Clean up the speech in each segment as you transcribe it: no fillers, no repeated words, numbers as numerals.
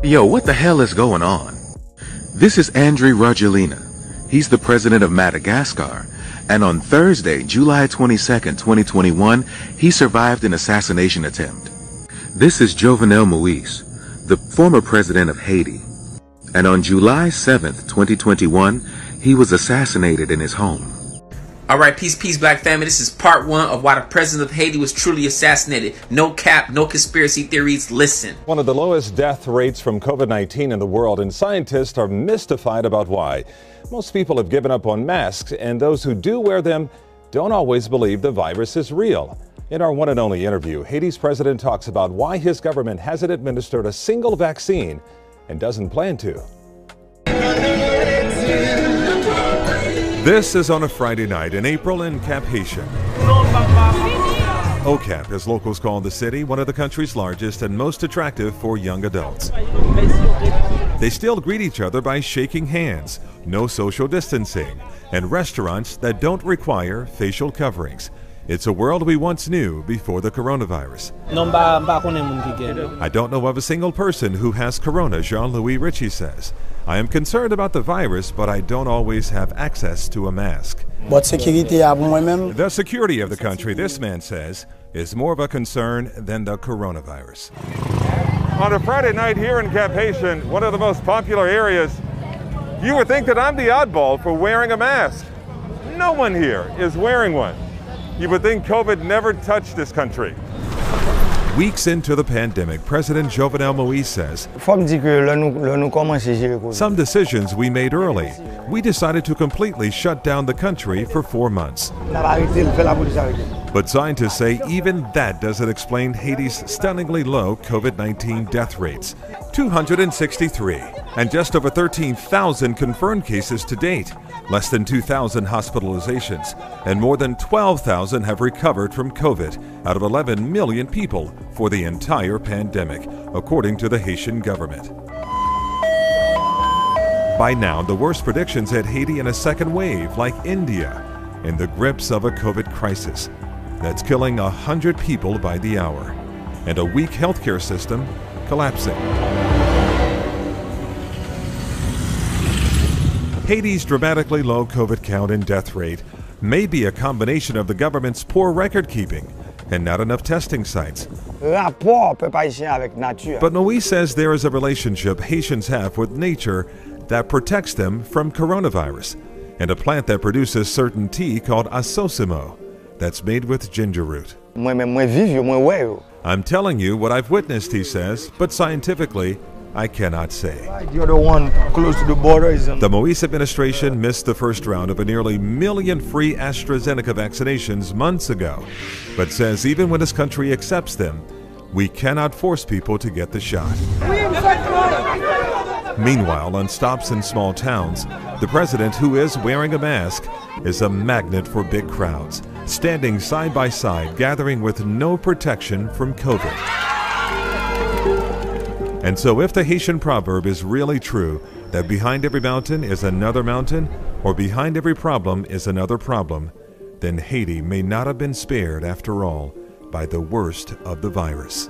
Yo, what the hell is going on? This is Andry Rajoelina. He's the president of Madagascar. And on Thursday, July 22nd, 2021, he survived an assassination attempt. This is Jovenel Moise, the former president of Haiti. And on July 7th, 2021, he was assassinated in his home. All right, peace, black family. This is part 1 of why the president of Haiti was truly assassinated. No cap, no conspiracy theories. Listen. One of the lowest death rates from COVID-19 in the world, and scientists are mystified about why. Most people have given up on masks, and those who do wear them don't always believe the virus is real. In our one and only interview, Haiti's president talks about why his government hasn't administered a single vaccine and doesn't plan to. This is on a Friday night in April in Cap-Haïtien. OCAP, as locals call the city, one of the country's largest and most attractive for young adults. They still greet each other by shaking hands, no social distancing, and restaurants that don't require facial coverings. It's a world we once knew before the coronavirus. I don't know of a single person who has corona, Jean-Louis Ritchie says. I am concerned about the virus, but I don't always have access to a mask. The security of the country, this man says, is more of a concern than the coronavirus. On a Friday night here in Cap-Haïtien, one of the most popular areas, you would think that I'm the oddball for wearing a mask. No one here is wearing one. You would think COVID never touched this country. Weeks into the pandemic, President Jovenel Moise says, some decisions we made early. We decided to completely shut down the country for 4 months. But scientists say even that doesn't explain Haiti's stunningly low COVID-19 death rates. 263, and just over 13,000 confirmed cases to date. Less than 2,000 hospitalizations, and more than 12,000 have recovered from COVID out of 11 million people for the entire pandemic, according to the Haitian government. By now, the worst predictions had Haiti in a second wave, like India, in the grips of a COVID crisis that's killing 100 people by the hour, and a weak healthcare system collapsing. Haiti's dramatically low COVID count and death rate may be a combination of the government's poor record keeping and not enough testing sites. But Moise says there is a relationship Haitians have with nature that protects them from coronavirus, and a plant that produces certain tea called asosimo that's made with ginger root. I'm telling you what I've witnessed, he says, but scientifically, I cannot say. The other one close to the border is the Moise administration missed the first round of a nearly 1 million free AstraZeneca vaccinations months ago, but says even when his country accepts them, we cannot force people to get the shot. Meanwhile, on stops in small towns, the president, who is wearing a mask, is a magnet for big crowds, standing side by side, gathering with no protection from COVID. And so if the Haitian proverb is really true, that behind every mountain is another mountain, or behind every problem is another problem, then Haiti may not have been spared, after all, by the worst of the virus.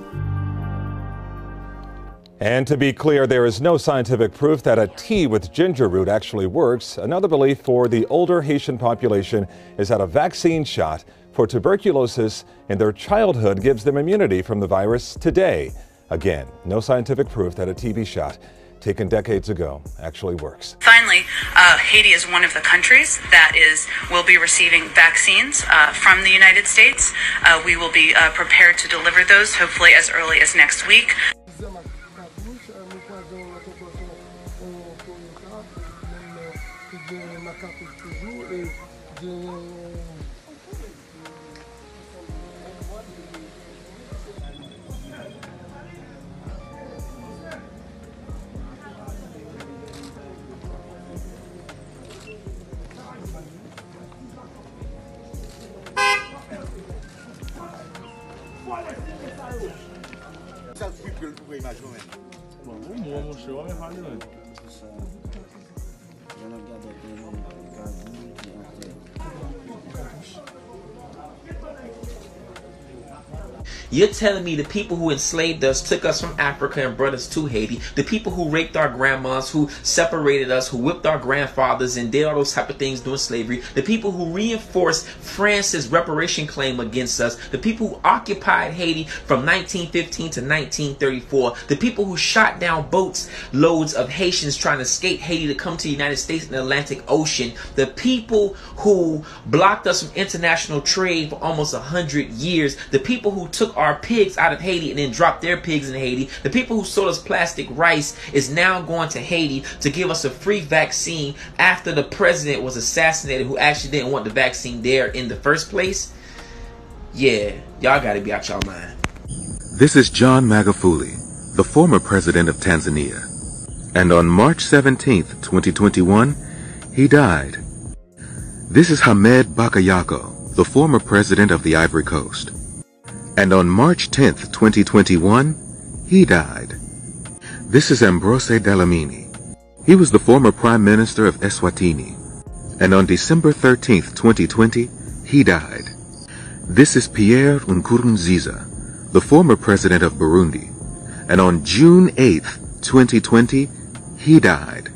And to be clear, there is no scientific proof that a tea with ginger root actually works. Another belief for the older Haitian population is that a vaccine shot for tuberculosis in their childhood gives them immunity from the virus today. Again, no scientific proof that a TB shot taken decades ago actually works. Finally, Haiti is one of the countries that will be receiving vaccines from the United States. We will be prepared to deliver those hopefully as early as next week. You're telling me the people who enslaved us, took us from Africa and brought us to Haiti, the people who raped our grandmas, who separated us, who whipped our grandfathers and did all those type of things during slavery, the people who reinforced France's reparation claim against us, the people who occupied Haiti from 1915 to 1934, the people who shot down boats loads of Haitians trying to escape Haiti to come to the United States in the Atlantic Ocean, the people who blocked us from international trade for almost 100 years, the people who took our pigs out of Haiti and then dropped their pigs in Haiti, the people who sold us plastic rice is now going to Haiti to give us a free vaccine after the president was assassinated, who actually didn't want the vaccine there in the first place. Yeah, y'all gotta be out y'all mind. This is John Magufuli, the former president of Tanzania. And on March 17th, 2021, he died. This is Hamed Bakayoko, the former president of the Ivory Coast. And on March 10th, 2021, he died. This is Ambrose Dlamini. He was the former prime minister of Eswatini. And on December 13th, 2020, he died. This is Pierre Nkurunziza, the former president of Burundi. And on June 8th, 2020, he died.